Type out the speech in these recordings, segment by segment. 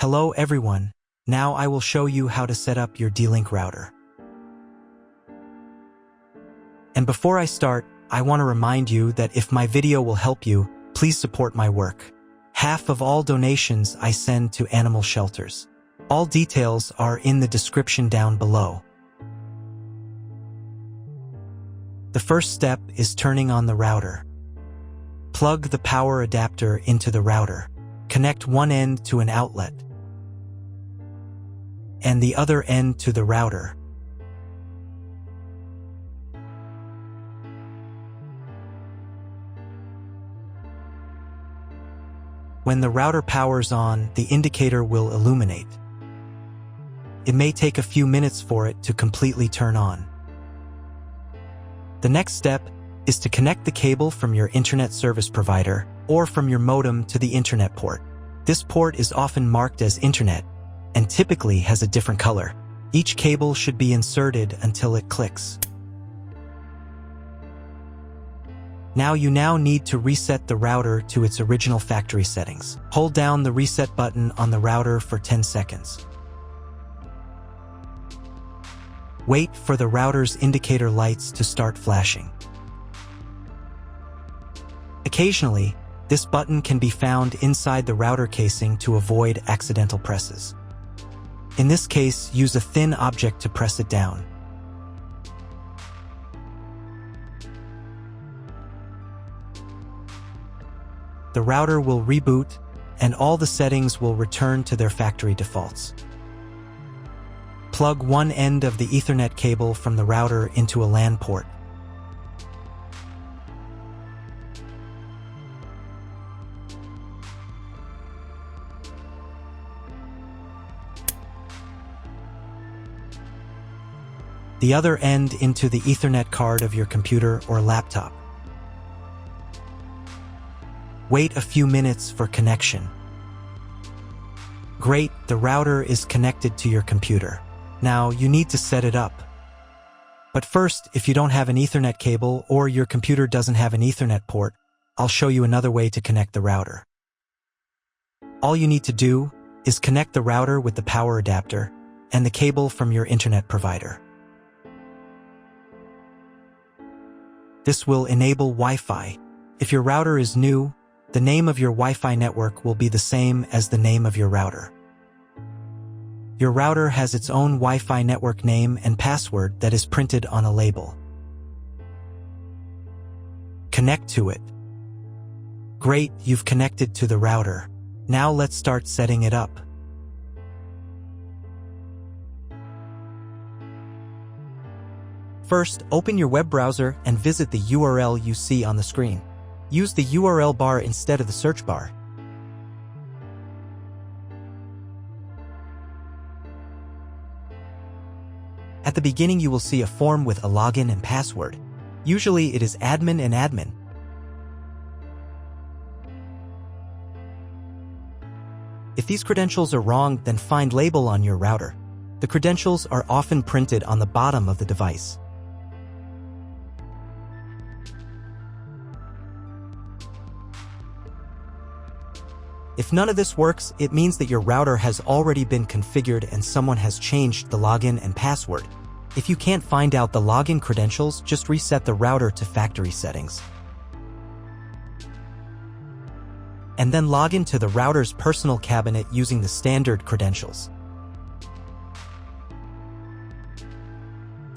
Hello everyone, now I will show you how to set up your D-Link router. And before I start, I want to remind you that if my video will help you, please support my work. Half of all donations I send to animal shelters. All details are in the description down below. The first step is turning on the router. Plug the power adapter into the router. Connect one end to an outlet and the other end to the router. When the router powers on, the indicator will illuminate. It may take a few minutes for it to completely turn on. The next step is to connect the cable from your internet service provider or from your modem to the internet port. This port is often marked as internet and typically has a different color. Each cable should be inserted until it clicks. You now need to reset the router to its original factory settings. Hold down the reset button on the router for 10 seconds. Wait for the router's indicator lights to start flashing. Occasionally, this button can be found inside the router casing to avoid accidental presses. In this case, use a thin object to press it down. The router will reboot, and all the settings will return to their factory defaults. Plug one end of the Ethernet cable from the router into a LAN port. The other end into the Ethernet card of your computer or laptop. Wait a few minutes for connection. Great, the router is connected to your computer. Now you need to set it up. But first, if you don't have an Ethernet cable or your computer doesn't have an Ethernet port, I'll show you another way to connect the router. All you need to do is connect the router with the power adapter and the cable from your internet provider. This will enable Wi-Fi. If your router is new, the name of your Wi-Fi network will be the same as the name of your router. Your router has its own Wi-Fi network name and password that is printed on a label. Connect to it. Great, you've connected to the router. Now let's start setting it up. First, open your web browser and visit the URL you see on the screen. Use the URL bar instead of the search bar. At the beginning, you will see a form with a login and password. Usually, it is admin and admin. If these credentials are wrong, then find label on your router. The credentials are often printed on the bottom of the device. If none of this works, it means that your router has already been configured and someone has changed the login and password. If you can't find out the login credentials, just reset the router to factory settings. And then log into the router's personal cabinet using the standard credentials.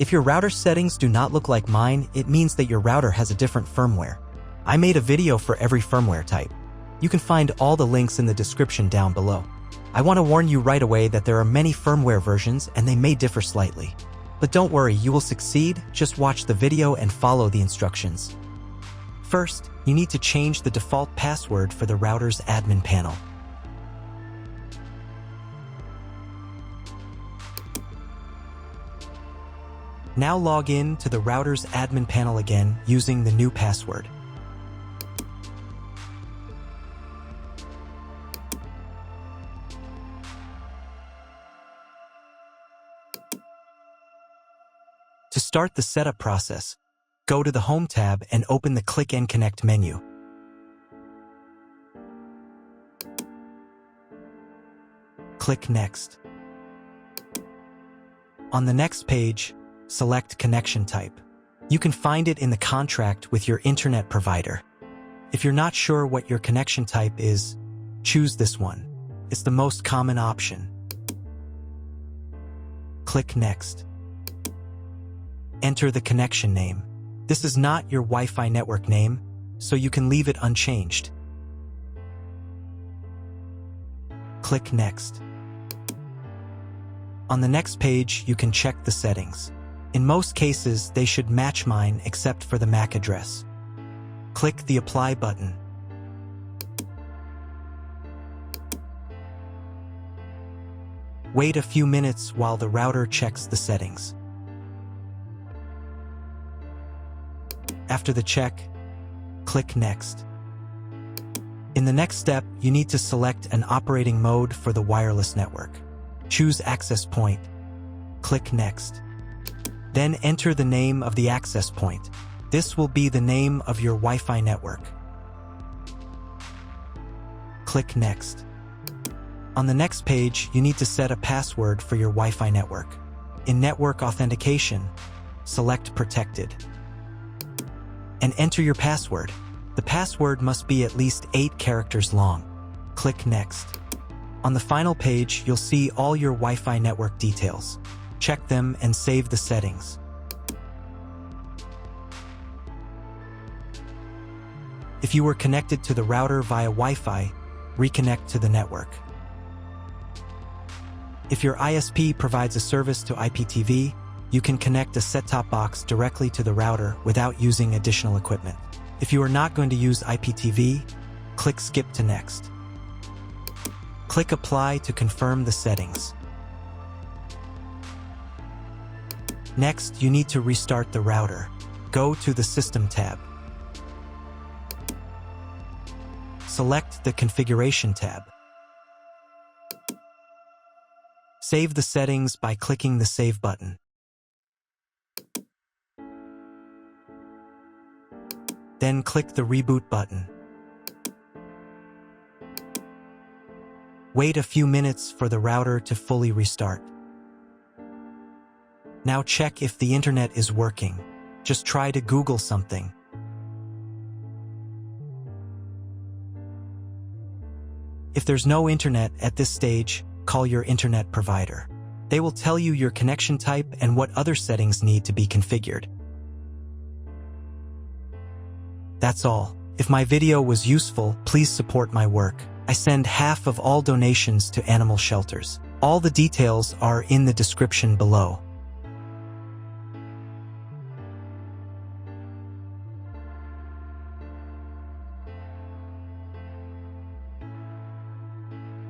If your router settings do not look like mine, it means that your router has a different firmware. I made a video for every firmware type. You can find all the links in the description down below. I want to warn you right away that there are many firmware versions and they may differ slightly. But don't worry, you will succeed, just watch the video and follow the instructions. First, you need to change the default password for the router's admin panel. Now log in to the router's admin panel again using the new password. To start the setup process, go to the Home tab and open the Click and Connect menu. Click Next. On the next page, select connection type. You can find it in the contract with your internet provider. If you're not sure what your connection type is, choose this one. It's the most common option. Click Next. Enter the connection name. This is not your Wi-Fi network name, so you can leave it unchanged. Click Next. On the next page, you can check the settings. In most cases, they should match mine except for the MAC address. Click the Apply button. Wait a few minutes while the router checks the settings. After the check, click Next. In the next step, you need to select an operating mode for the wireless network. Choose Access Point. Click Next. Then enter the name of the access point. This will be the name of your Wi-Fi network. Click Next. On the next page, you need to set a password for your Wi-Fi network. In Network Authentication, select Protected. And enter your password. The password must be at least 8 characters long. Click Next. On the final page, you'll see all your Wi-Fi network details. Check them and save the settings. If you were connected to the router via Wi-Fi, reconnect to the network. If your ISP provides a service to IPTV, you can connect a set-top box directly to the router without using additional equipment. If you are not going to use IPTV, click Skip to Next. Click Apply to confirm the settings. Next, you need to restart the router. Go to the System tab. Select the Configuration tab. Save the settings by clicking the Save button. Then click the Reboot button. Wait a few minutes for the router to fully restart. Now check if the internet is working. Just try to Google something. If there's no internet at this stage, call your internet provider. They will tell you your connection type and what other settings need to be configured. That's all. If my video was useful, please support my work. I send half of all donations to animal shelters. All the details are in the description below.